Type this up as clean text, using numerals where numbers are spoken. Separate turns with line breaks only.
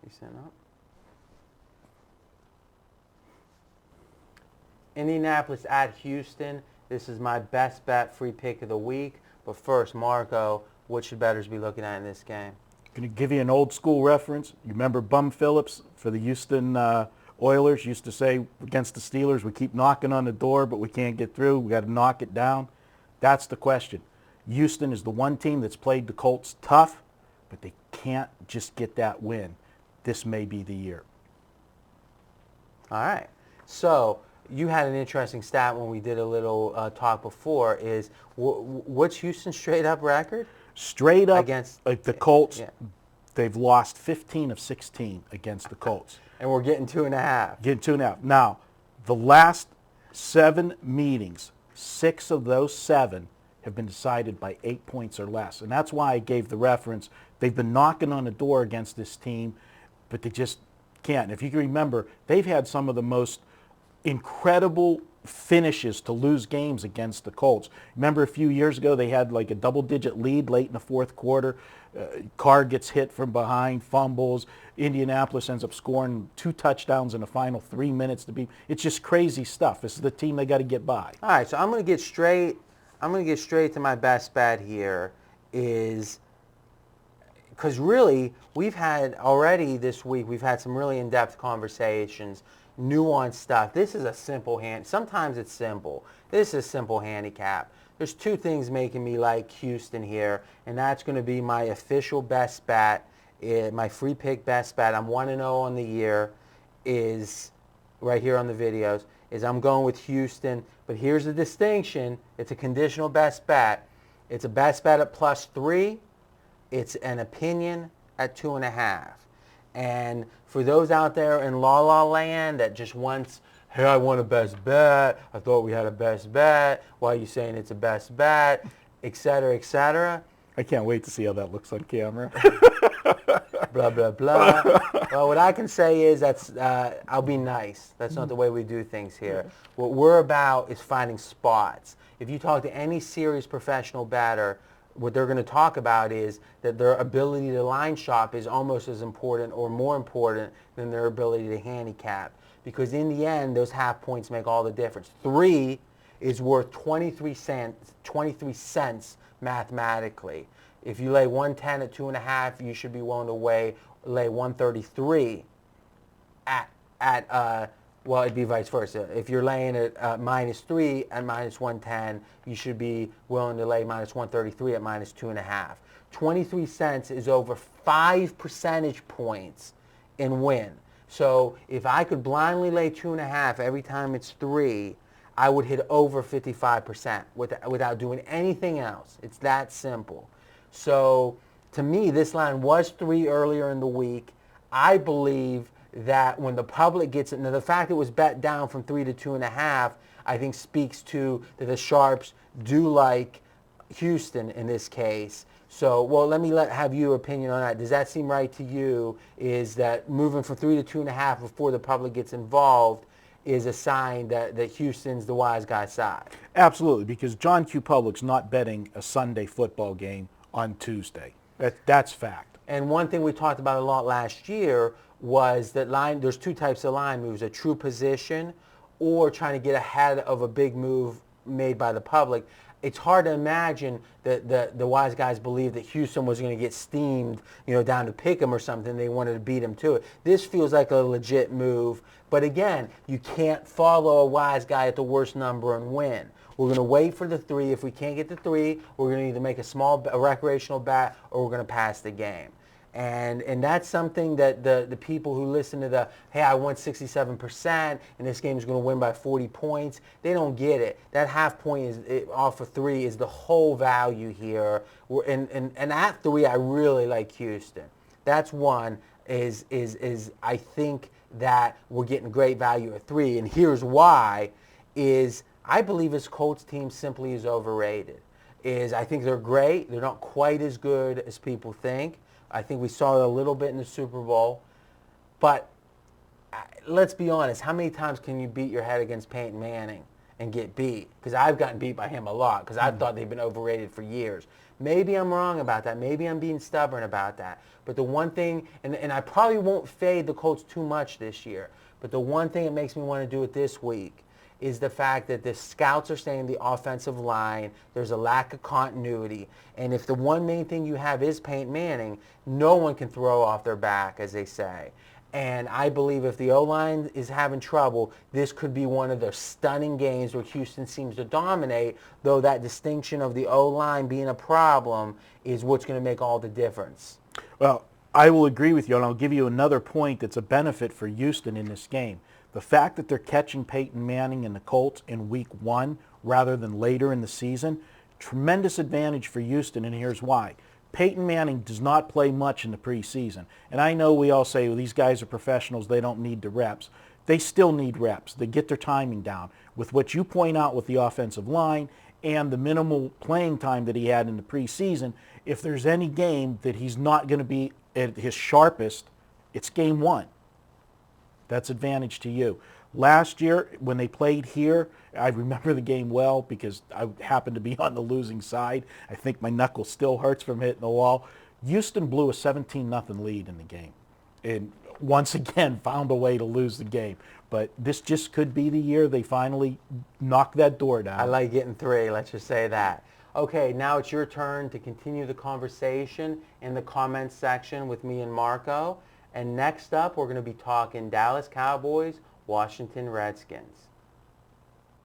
You sent up. Indianapolis at Houston. This is my best bet free pick of the week. But first, Marco, what should bettors be looking at in this game?
Going to give you an old school reference. You remember Bum Phillips for the Houston Oilers used to say against the Steelers, we keep knocking on the door, but we can't get through. We got to knock it down. That's the question. Houston is the one team that's played the Colts tough, but they can't just get that win. This may be the year.
All right. So you had an interesting stat when we did a little talk before. Is what's Houston's straight up record?
Straight up
against
the Colts,
yeah.
They've lost 15 of 16 against the Colts.
And we're getting 2.5.
Getting 2.5. Now, the last 7 meetings, 6 of those 7 have been decided by 8 points or less. And that's why I gave the reference. They've been knocking on the door against this team, but they just can't. And if you can remember, they've had some of the most incredible finishes to lose games against the Colts. Remember a few years ago they had like a double-digit lead late in the fourth quarter. Carr gets hit from behind, fumbles. Indianapolis ends up scoring 2 touchdowns in the final 3 minutes to beat. It's just crazy stuff. This is the team they got to get by.
All right, so I'm going to get straight to my best bet here is because really we've had already this week, we've had some really in-depth conversations, nuanced stuff. This is a simple hand. Sometimes it's simple. This is a simple handicap. There's 2 things making me like Houston here, and that's going to be my official best bet, my free pick best bet. I'm 1-0 on the year, is right here on the videos, is I'm going with Houston. But here's the distinction. It's a conditional best bet. It's a best bet at +3. It's an opinion at 2.5. And for those out there in La La Land that just wants, hey, I want a best bet. I thought we had a best bet. Why are you saying it's a best bet? Et cetera, et cetera.
I can't wait to see how that looks on camera.
Blah, blah, blah. Well, what I can say is I'll be nice. That's not the way we do things here. What we're about is finding spots. If you talk to any serious professional batter, what they're going to talk about is that their ability to line shop is almost as important or more important than their ability to handicap. Because in the end, those half points make all the difference. 3 is worth 23 cents mathematically. If you lay 110 at 2.5, you should be willing to lay 133 well, it'd be vice versa. If you're laying at -3 at -110, you should be willing to lay -133 at -2.5. 23 cents is over 5 percentage points in win. So if I could blindly lay 2.5 every time it's 3, I would hit over 55% without doing anything else. It's that simple. So to me, this line was 3 earlier in the week. I believe that when the public gets it, now the fact it was bet down from 3 to 2.5, I think speaks to that the sharps do like Houston in this case. So, well, let me have your opinion on that. Does that seem right to you? Is that moving from 3 to 2.5 before the public gets involved is a sign that Houston's the wise guy side?
Absolutely, because John Q. Public's not betting a Sunday football game on Tuesday. That's fact.
And one thing we talked about a lot last year was that there's 2 types of line moves, a true position or trying to get ahead of a big move made by the public. It's hard to imagine that the wise guys believed that Houston was going to get steamed, down to pick 'em or something. They wanted to beat him to it. This feels like a legit move. But again, you can't follow a wise guy at the worst number and win. We're going to wait for the 3. If we can't get the 3, we're going to either make a recreational bet or we're going to pass the game. And that's something that the people who listen to hey, I won 67% and this game is going to win by 40 points, they don't get it. That half point off of 3 is the whole value here. And at 3, I really like Houston. That's one, is I think that we're getting great value at 3. And here's why, is I believe this Colts team simply is overrated. I think they're great. They're not quite as good as people think. I think we saw it a little bit in the Super Bowl. But let's be honest, how many times can you beat your head against Peyton Manning and get beat? Because I've gotten beat by him a lot because I thought they've been overrated for years. Maybe I'm wrong about that. Maybe I'm being stubborn about that. But the one thing, and I probably won't fade the Colts too much this year, but the one thing that makes me want to do it this week is the fact that the scouts are saying the offensive line, there's a lack of continuity. And if the one main thing you have is Peyton Manning, no one can throw off their back, as they say. And I believe if the O-line is having trouble, this could be one of the stunning games where Houston seems to dominate, though that distinction of the O-line being a problem is what's going to make all the difference.
Well, I will agree with you, and I'll give you another point that's a benefit for Houston in this game. The fact that they're catching Peyton Manning and the Colts in week 1 rather than later in the season, tremendous advantage for Houston, and here's why. Peyton Manning does not play much in the preseason. And I know we all say, well, these guys are professionals, they don't need the reps. They still need reps. They get their timing down. With what you point out with the offensive line and the minimal playing time that he had in the preseason, if there's any game that he's not going to be at his sharpest, it's game 1. That's advantage to you. Last year, when they played here, I remember the game well because I happened to be on the losing side. I think my knuckle still hurts from hitting the wall. Houston blew a 17-0 lead in the game and once again found a way to lose the game. But this just could be the year they finally knock that door down.
I like getting 3, let's just say that. Okay, now it's your turn to continue the conversation in the comments section with me and Marco. And next up, we're going to be talking Dallas Cowboys, Washington Redskins.